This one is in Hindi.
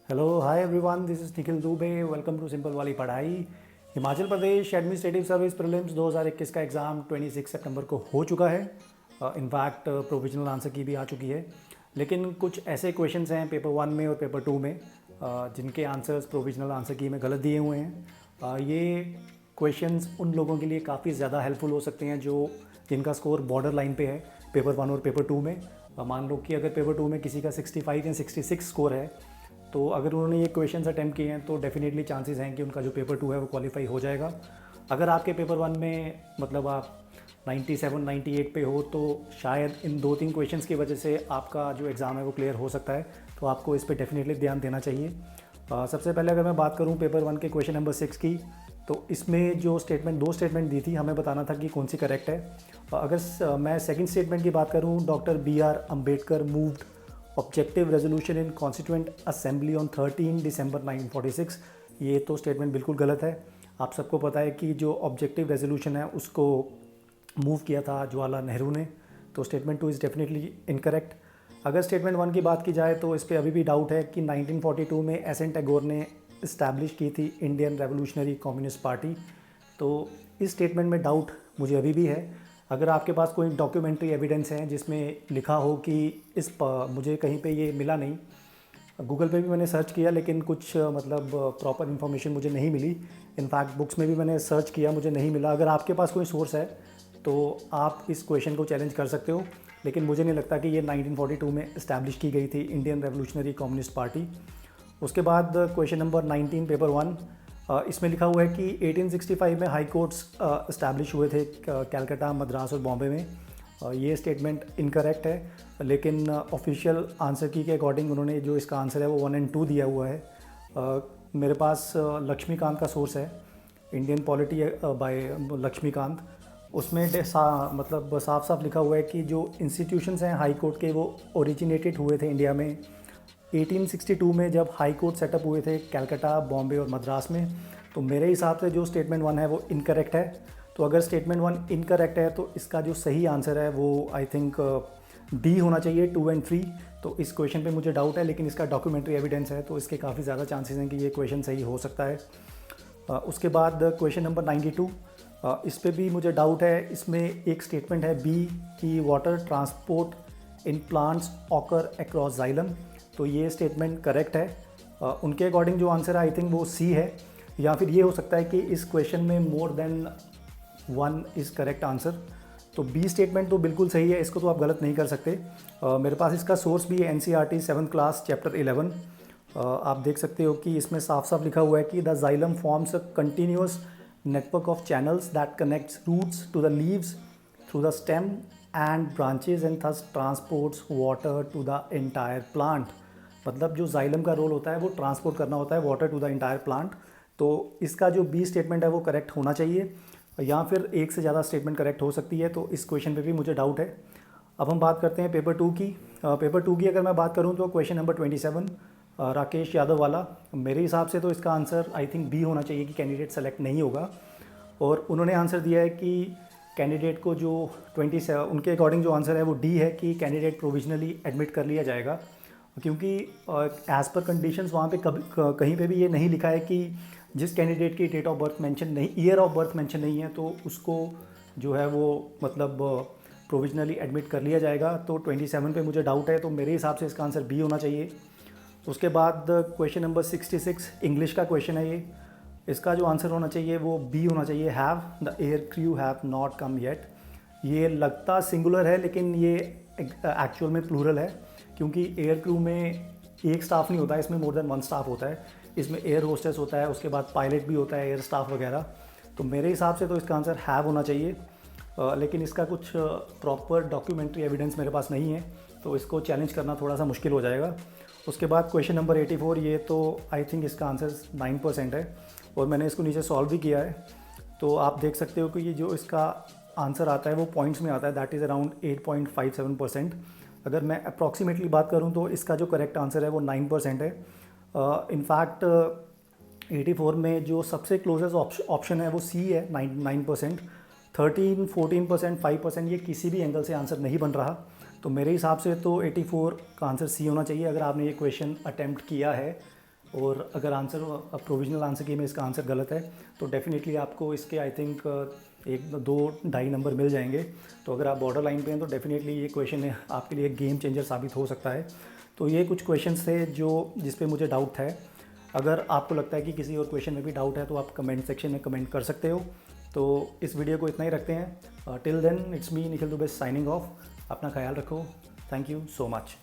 Hello hi everyone, this is Nikhil Dubey. Welcome to simple वाली पढ़ाई। Himachal Pradesh administrative service prelims 2021 का एग्ज़ाम 26 सितंबर को हो चुका है। इनफैक्ट प्रोविजनल आंसर की भी आ चुकी है, लेकिन कुछ ऐसे क्वेश्चंस हैं पेपर 1 में और पेपर 2 में जिनके आंसर्स प्रोविजनल आंसर की में गलत दिए हुए हैं। ये क्वेश्चंस उन लोगों के लिए काफ़ी ज़्यादा हेल्पफुल हो सकते हैं जिनका स्कोर बॉर्डर लाइन पे है पेपर 1 और पेपर 2 में। मान लो कि अगर पेपर 2 में किसी का 65 या 66 स्कोर है, तो अगर उन्होंने ये क्वेश्चंस अटैम्प्ट किए हैं तो डेफिनेटली चांसेस हैं कि उनका जो पेपर 2 है वो क्वालिफाई हो जाएगा। अगर आपके पेपर 1 में मतलब आप 97 98 पे हो, तो शायद इन 2-3 क्वेश्चंस की वजह से आपका जो एग्ज़ाम है वो क्लियर हो सकता है। तो आपको इस पर डेफिनेटली ध्यान देना चाहिए। सबसे पहले अगर मैं बात करूँ पेपर 1 के क्वेश्चन नंबर 6 की, तो इसमें जो दो स्टेटमेंट दी थी, हमें बताना था कि कौन सी करेक्ट है। अगर मैं सेकंड स्टेटमेंट की बात करूँ, doctor BR Ambedkar moved objective resolution in constituent assembly on 13 दिसंबर 1946, ये तो स्टेटमेंट बिल्कुल गलत है। आप सबको पता है कि जो ऑब्जेक्टिव रेजोल्यूशन है उसको मूव किया था जवाहरलाल नेहरू ने। तो स्टेटमेंट 2 इज़ डेफिनेटली इनकरेक्ट। अगर स्टेटमेंट 1 की बात की जाए तो इस पर अभी भी डाउट है कि 1942 में एस.एन. टैगोर ने इस्टेब्लिश की थी इंडियन रेवोल्यूशनरी कम्युनिस्ट पार्टी। तो इस स्टेटमेंट में डाउट मुझे अभी भी है। अगर आपके पास कोई डॉक्यूमेंट्री एविडेंस है जिसमें लिखा हो कि मुझे कहीं पे ये मिला नहीं, गूगल पे भी मैंने सर्च किया लेकिन कुछ मतलब प्रॉपर इन्फॉर्मेशन मुझे नहीं मिली। इनफैक्ट बुक्स में भी मैंने सर्च किया, मुझे नहीं मिला। अगर आपके पास कोई सोर्स है तो आप इस क्वेश्चन को चैलेंज कर सकते हो, लेकिन मुझे नहीं लगता कि ये 1942 में इस्टेब्लिश की गई थी इंडियन रेवोल्यूशनरी कम्युनिस्ट पार्टी। उसके बाद क्वेश्चन नंबर 19 पेपर 1, इसमें लिखा हुआ है कि 1865 में हाई कोर्ट्स इस्टेब्लिश हुए थे कलकत्ता, मद्रास और बॉम्बे में। ये स्टेटमेंट इनकरेक्ट है, लेकिन ऑफिशियल आंसर की के अकॉर्डिंग उन्होंने जो इसका आंसर है वो 1 और 2 दिया हुआ है। मेरे पास लक्ष्मीकांत का सोर्स है, इंडियन पॉलिटी बाय लक्ष्मीकांत। उसमें मतलब साफ साफ लिखा हुआ है कि जो इंस्टीट्यूशंस हैं हाई कोर्ट के वो ओरिजिनेटेड हुए थे इंडिया में 1862 में, जब हाई कोर्ट सेटअप हुए थे कलकत्ता, बॉम्बे और मद्रास में। तो मेरे हिसाब से जो स्टेटमेंट 1 है वो इनकरेक्ट है। तो अगर स्टेटमेंट 1 इनकरेक्ट है तो इसका जो सही आंसर है वो आई थिंक डी होना चाहिए, 2 और 3। तो इस क्वेश्चन पे मुझे डाउट है, लेकिन इसका डॉक्यूमेंट्री एविडेंस है तो इसके काफ़ी ज़्यादा चांसेस हैं कि ये क्वेश्चन सही हो सकता है। उसके बाद क्वेश्चन नंबर 92, इस पे भी मुझे डाउट है। इसमें एक स्टेटमेंट है बी कि water transport in plants occur across xylem. तो ये स्टेटमेंट करेक्ट है। उनके अकॉर्डिंग जो आंसर है आई थिंक वो सी है, या फिर ये हो सकता है कि इस क्वेश्चन में more than 1 is correct answer. तो बी स्टेटमेंट तो बिल्कुल सही है, इसको तो आप गलत नहीं कर सकते। मेरे पास इसका सोर्स भी है NCERT 7th क्लास चैप्टर 11। आप देख सकते हो कि इसमें साफ साफ लिखा हुआ है कि the xylem forms a continuous network of channels that connects roots to the leaves through the stem and branches and thus transports water to the entire plant। मतलब जो जाइलम का रोल होता है वो ट्रांसपोर्ट करना होता है water to the entire plant. तो इसका जो बी स्टेटमेंट है वो करेक्ट होना चाहिए, या फिर एक से ज़्यादा स्टेटमेंट करेक्ट हो सकती है। तो इस क्वेश्चन पे भी मुझे डाउट है। अब हम बात करते हैं पेपर 2 की। पेपर 2 की अगर मैं बात करूँ तो क्वेश्चन नंबर 27, राकेश यादव वाला। मेरे हिसाब से तो इसका आंसर आई थिंक बी होना चाहिए कि कैंडिडेट सेलेक्ट नहीं होगा। और उन्होंने आंसर दिया है कि कैंडिडेट को जो 27, उनके अकॉर्डिंग जो आंसर है वो डी है कि कैंडिडेट प्रोविजनली एडमिट कर लिया जाएगा, क्योंकि एज़ पर कंडीशंस वहाँ पे कभी कहीं पे भी ये नहीं लिखा है कि जिस कैंडिडेट की डेट ऑफ बर्थ मेंशन नहीं, ईयर ऑफ बर्थ मेंशन नहीं है, तो उसको जो है वो मतलब प्रोविजनली एडमिट कर लिया जाएगा। तो 27 पे मुझे डाउट है, तो मेरे हिसाब से इसका आंसर बी होना चाहिए। उसके बाद क्वेश्चन नंबर 66 इंग्लिश का क्वेश्चन है ये। इसका जो आंसर होना चाहिए वो बी होना चाहिए, have the air crew have not come yet. ये लगता सिंगुलर है लेकिन ये एक्चुअल में प्लूरल है, क्योंकि एयर क्रू में एक स्टाफ नहीं होता है, इसमें मोर देन 1 स्टाफ होता है। इसमें एयर होस्टेस होता है, उसके बाद पायलट भी होता है, एयर स्टाफ वगैरह। तो मेरे हिसाब से तो इसका आंसर हैव होना चाहिए, लेकिन इसका कुछ प्रॉपर डॉक्यूमेंट्री एविडेंस मेरे पास नहीं है, तो इसको चैलेंज करना थोड़ा सा मुश्किल हो जाएगा। उसके बाद क्वेश्चन नंबर 84, ये तो आई थिंक इसका आंसर 9% है और मैंने इसको नीचे सॉल्व भी किया है। तो आप देख सकते हो कि ये जो इसका आंसर आता है वो पॉइंट्स में आता है, दैट इज़ अराउंड 8.57%। अगर मैं अप्रॉक्सीमेटली बात करूँ तो इसका जो करेक्ट आंसर है वो 9% है। इनफैक्ट 84 में जो सबसे क्लोजेस्ट ऑप्शन है वो सी है, 9%। 13, 14%, 5% ये किसी भी एंगल से आंसर नहीं बन रहा। तो मेरे हिसाब से तो 84 का आंसर सी होना चाहिए अगर आपने ये क्वेश्चन अटैम्प्ट किया है। और अगर आंसर प्रोविजनल आंसर की में इसका आंसर गलत है तो डेफिनेटली आपको इसके आई थिंक 1-2-2.5 नंबर मिल जाएंगे। तो अगर आप बॉर्डर लाइन पे हैं तो डेफिनेटली ये क्वेश्चन है आपके लिए गेम चेंजर साबित हो सकता है। तो ये कुछ क्वेश्चंस थे जिस पे मुझे डाउट है। अगर आपको लगता है कि किसी और क्वेश्चन में भी डाउट है तो आप कमेंट सेक्शन में कमेंट कर सकते हो। तो इस वीडियो को इतना ही रखते हैं। Till then it's me Nikhil Dubey signing off. अपना ख्याल रखो। Thank you so much.